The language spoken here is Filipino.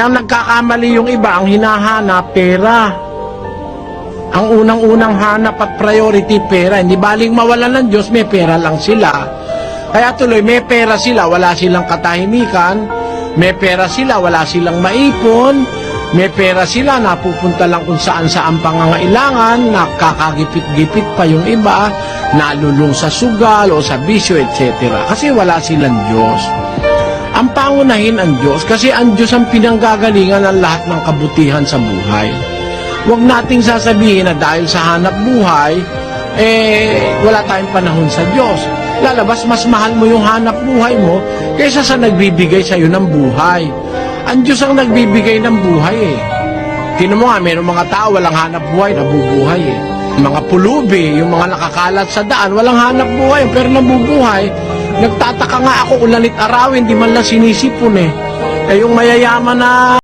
Ang nagkakamali yung iba, ang hinahanap, pera. Ang unang-unang hanap at priority, pera. Hindi baling mawalan ng Diyos, may pera lang sila. Kaya tuloy, may pera sila, wala silang katahimikan. May pera sila, wala silang maipon. May pera sila, napupunta lang kung saan-saan pangangailangan, nakakagipit-gipit pa yung iba, nalulung sa sugal o sa bisyo, etc. Kasi wala silang Diyos. Ang pangunahin ang Diyos, kasi ang Diyos ang pinanggagalingan ng lahat ng kabutihan sa buhay. Huwag nating sasabihin na dahil sa hanap buhay, wala tayong panahon sa Diyos. Lalabas, mas mahal mo yung hanap buhay mo kaysa sa nagbibigay sa'yo ng buhay. Ang Diyos ang nagbibigay ng buhay eh. Tingnan mo nga, mayroong mga tao walang hanap buhay, nabubuhay eh. Mga pulubi, yung mga nakakalat sa daan, walang hanap buhay, pero nabubuhay. Nagtataka nga ako, ulanit arawin, di man lang sinisipon eh. Eh yung mayayaman na